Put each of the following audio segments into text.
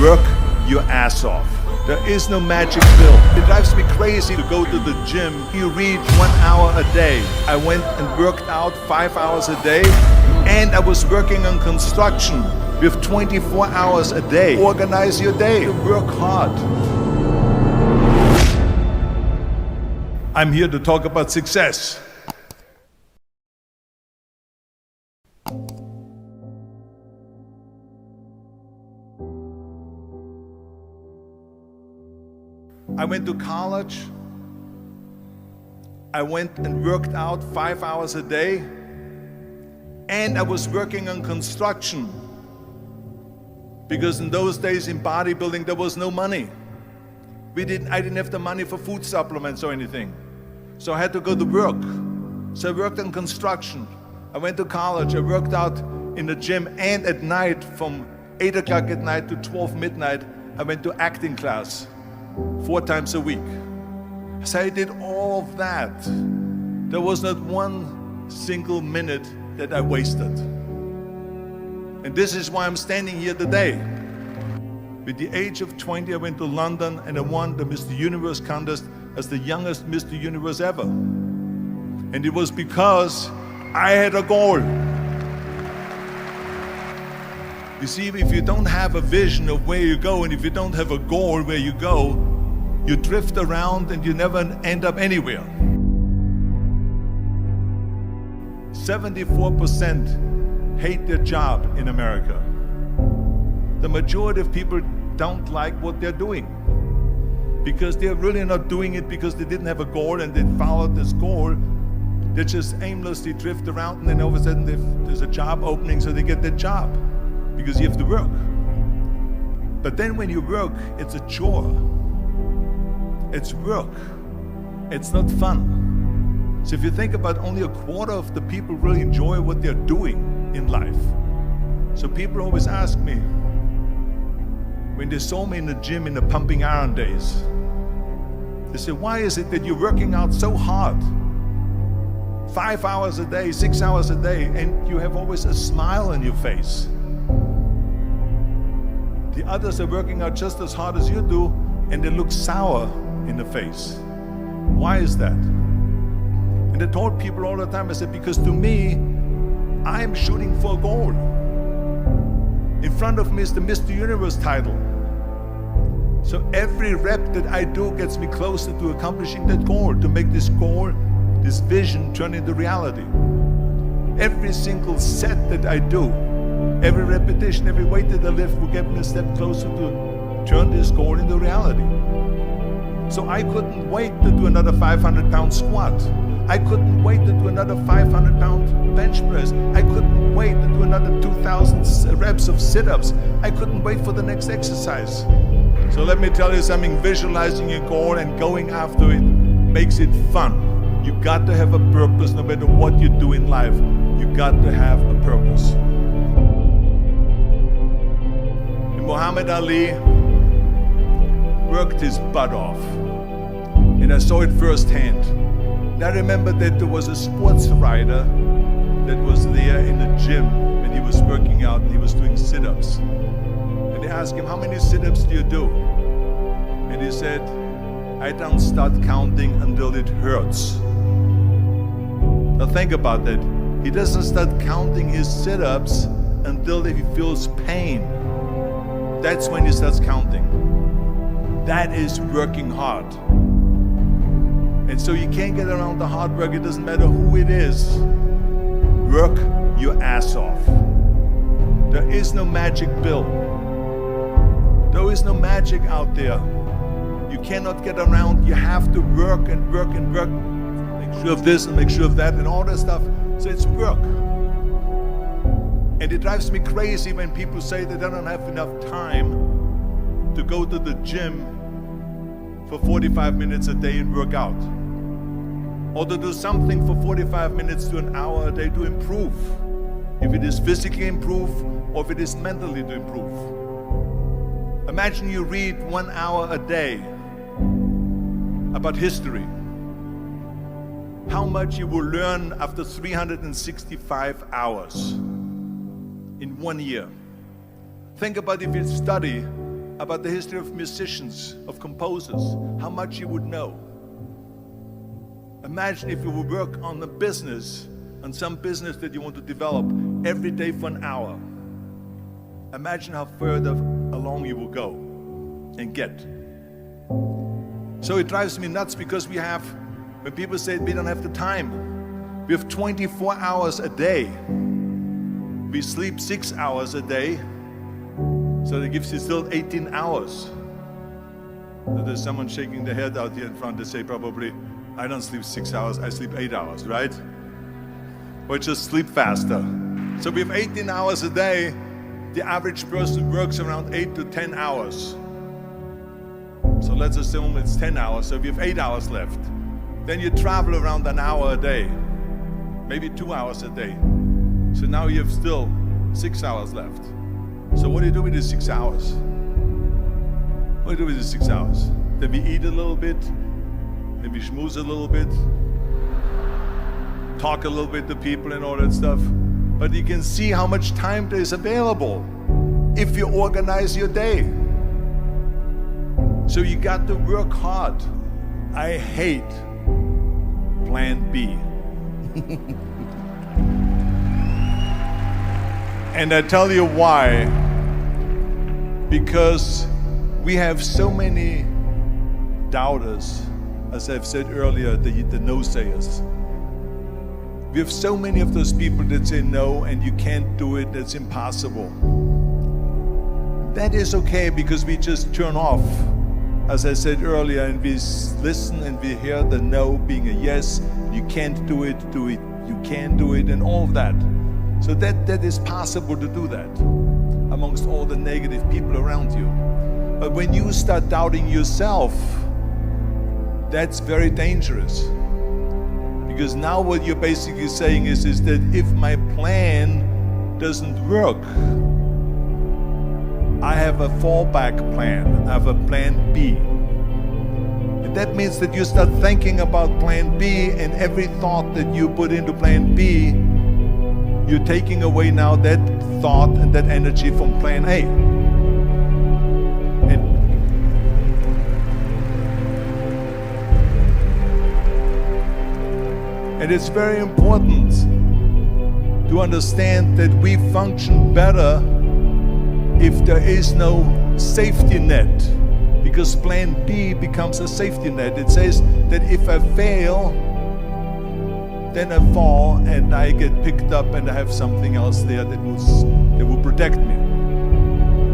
Work your ass off. There is no magic pill. It drives me crazy to go to the gym. You read 1 hour a day. I went and worked out 5 hours a day, and I was working on construction with 24 hours a day. Organize your day. Work hard. I'm here to talk about success. I went to college. I went and worked out 5 hours a day, and I was working on construction because in those days in bodybuilding there was no money. I didn't have the money for food supplements or anything, so I had to go to work. So I worked on construction. I went to college. I worked out in the gym, and at night from 8 o'clock at night to 12 midnight I went to acting class 4 times a week. So I did all of that. There was not one single minute that I wasted. And this is why I'm standing here today. With the age of 20, I went to London and I won the Mr. Universe contest as the youngest Mr. Universe ever. And it was because I had a goal. You see, if you don't have a vision of where you go, and if you don't have a goal where you go, you drift around and you never end up anywhere. 74% hate their job in America. The majority of people don't like what they're doing because they're really not doing it because they didn't have a goal and they followed this goal. They just aimlessly drift around, and then all of a sudden there's a job opening, so they get that job because you have to work. But then when you work, it's a chore. It's work. It's not fun. So if you think about, only a quarter of the people really enjoy what they're doing in life. So people always ask me, when they saw me in the gym in the pumping iron days, they say, why is it that you're working out so hard? 5 hours a day, 6 hours a day, and you have always a smile on your face. The others are working out just as hard as you do, and they look sour in the face. Why is that? And I told people all the time, I said, because to me, I'm shooting for a goal. In front of me is the Mr. Universe title. So every rep that I do gets me closer to accomplishing that goal, to make this goal, this vision, turn into reality. Every single set that I do, every repetition, every weight that I lift will get me a step closer to turn this goal into reality. So I couldn't wait to do another 500-pound squat. I couldn't wait to do another 500-pound bench press. I couldn't wait to do another 2,000 reps of sit-ups. I couldn't wait for the next exercise. So let me tell you something, visualizing your goal and going after it makes it fun. You got to have a purpose no matter what you do in life. You got to have a purpose. And Muhammad Ali worked his butt off, and I saw it firsthand. And I remember that there was a sports writer that was there in the gym when he was working out and he was doing sit-ups. And they asked him, how many sit-ups do you do? And he said, I don't start counting until it hurts. Now think about that. He doesn't start counting his sit-ups until he feels pain. That's when he starts counting. That is working hard. And so you can't get around the hard work. It doesn't matter who it is. Work your ass off. There is no magic pill. There is no magic out there. You cannot get around. You have to work and work and work. Make sure of this and make sure of that and all that stuff. So it's work. And it drives me crazy when people say that they don't have enough time to go to the gym for 45 minutes a day and work out, or to do something for 45 minutes to an hour a day to improve, if it is physically improve or if it is mentally to improve. Imagine you read 1 hour a day about history. How much you will learn after 365 hours in 1 year. Think about if you study about the history of musicians, of composers, how much you would know. Imagine if you would work on a business, on some business that you want to develop every day for an hour. Imagine how further along you will go and get. So it drives me nuts because when people say we don't have the time, we have 24 hours a day. We sleep 6 hours a day, so that gives you still 18 hours. So there's someone shaking their head out here in front to say probably, I don't sleep 6 hours, I sleep 8 hours, right? Or just sleep faster. So we have 18 hours a day. The average person works around 8 to 10 hours. So let's assume it's 10 hours, so we have 8 hours left. Then you travel around an hour a day, maybe 2 hours a day. So now you have still 6 hours left. So what do you do with these 6 hours? What do you do with these 6 hours? Then we eat a little bit, then we schmooze a little bit, talk a little bit to people and all that stuff. But you can see how much time there is available if you organize your day. So you got to work hard. I hate plan B. And I tell you why. Because we have so many doubters, as I've said earlier, the no-sayers. We have so many of those people that say no and you can't do it, that's impossible. That is okay because we just turn off, as I said earlier, and we listen and we hear the no being a yes. You can't do it, you can do it, and all of that. So that is possible to do that amongst all the negative people around you. But when you start doubting yourself, that's very dangerous. Because now what you're basically saying is that if my plan doesn't work, I have a fallback plan, I have a plan B. And that means that you start thinking about plan B, and every thought that you put into plan B, you're taking away now that thought and that energy from plan A. And it's very important to understand that we function better if there is no safety net, because plan B becomes a safety net. It says that if I fail, then I fall and I get picked up and I have something else there that will protect me.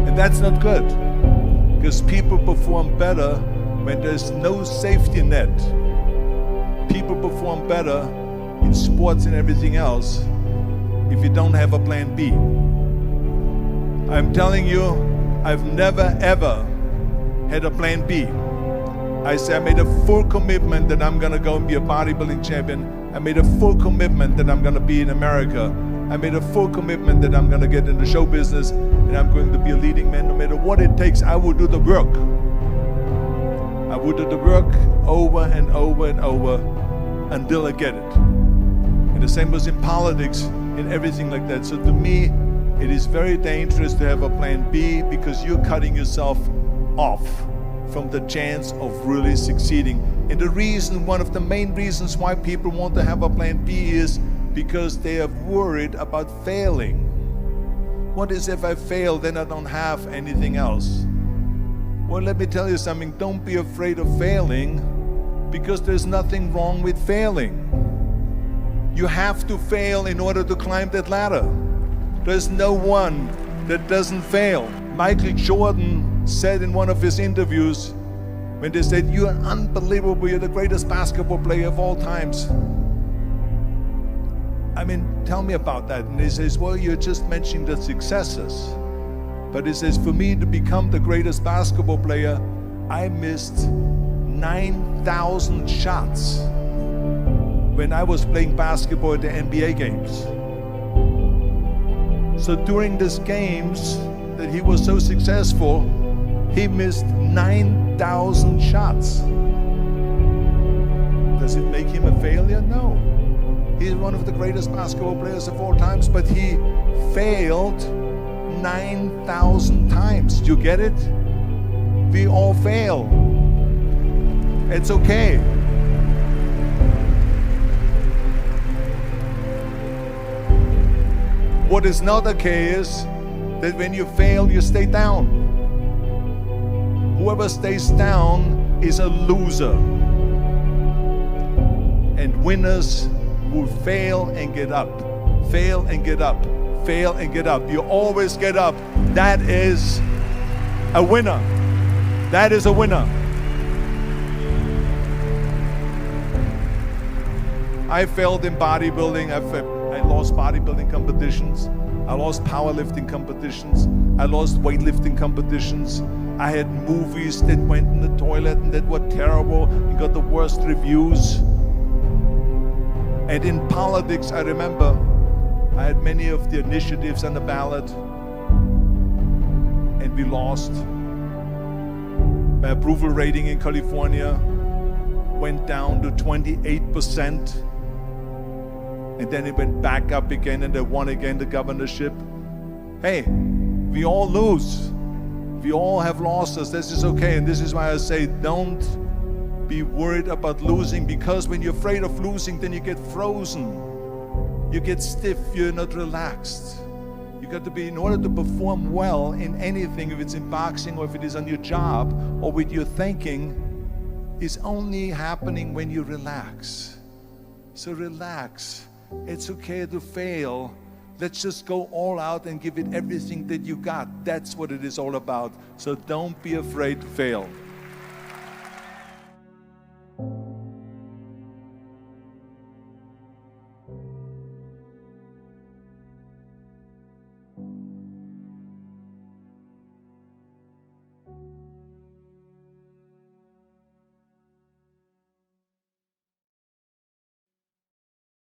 And that's not good, because people perform better when there's no safety net. People perform better in sports and everything else if you don't have a plan B. I'm telling you, I've never ever had a plan B. I made a full commitment that I'm gonna go and be a bodybuilding champion. I made a full commitment that I'm gonna be in America. I made a full commitment that I'm gonna get in the show business and I'm going to be a leading man. No matter what it takes, I will do the work. I will do the work over and over and over until I get it. And the same was in politics and everything like that. So to me, it is very dangerous to have a plan B, because you're cutting yourself off from the chance of really succeeding. And the reason, one of the main reasons why people want to have a plan B is because they are worried about failing. What is if I fail, then I don't have anything else? Well, let me tell you something, don't be afraid of failing, because there's nothing wrong with failing. You have to fail in order to climb that ladder. There's no one that doesn't fail. Michael Jordan said in one of his interviews, when they said, "You're unbelievable, you're the greatest basketball player of all times." I mean, tell me about that. And he says, well, you're just mentioning the successes. But he says, for me to become the greatest basketball player, I missed 9,000 shots when I was playing basketball at the NBA games. So during these games that he was so successful, he missed 9,000 shots. Does it make him a failure? No. He's one of the greatest basketball players of all times, but he failed 9,000 times. Do you get it? We all fail. It's okay. What is not okay is that when you fail, you stay down. Whoever stays down is a loser. And winners will fail and get up. Fail and get up. Fail and get up. You always get up. That is a winner. That is a winner. I failed in bodybuilding. I lost bodybuilding competitions. I lost powerlifting competitions. I lost weightlifting competitions. I had movies that went in the toilet and that were terrible and got the worst reviews. And in politics, I remember I had many of the initiatives on the ballot, and we lost. My approval rating in California went down to 28%. And then it went back up again, and they won again the governorship. Hey, we all lose. We all have losses. This is okay. And this is why I say don't be worried about losing, because when you're afraid of losing, then you get frozen. You get stiff. You're not relaxed. You got to be, in order to perform well in anything, if it's in boxing or if it is on your job or with your thinking, is only happening when you relax. So relax. It's okay to fail. Let's just go all out and give it everything that you got. That's what it is all about. So don't be afraid to fail.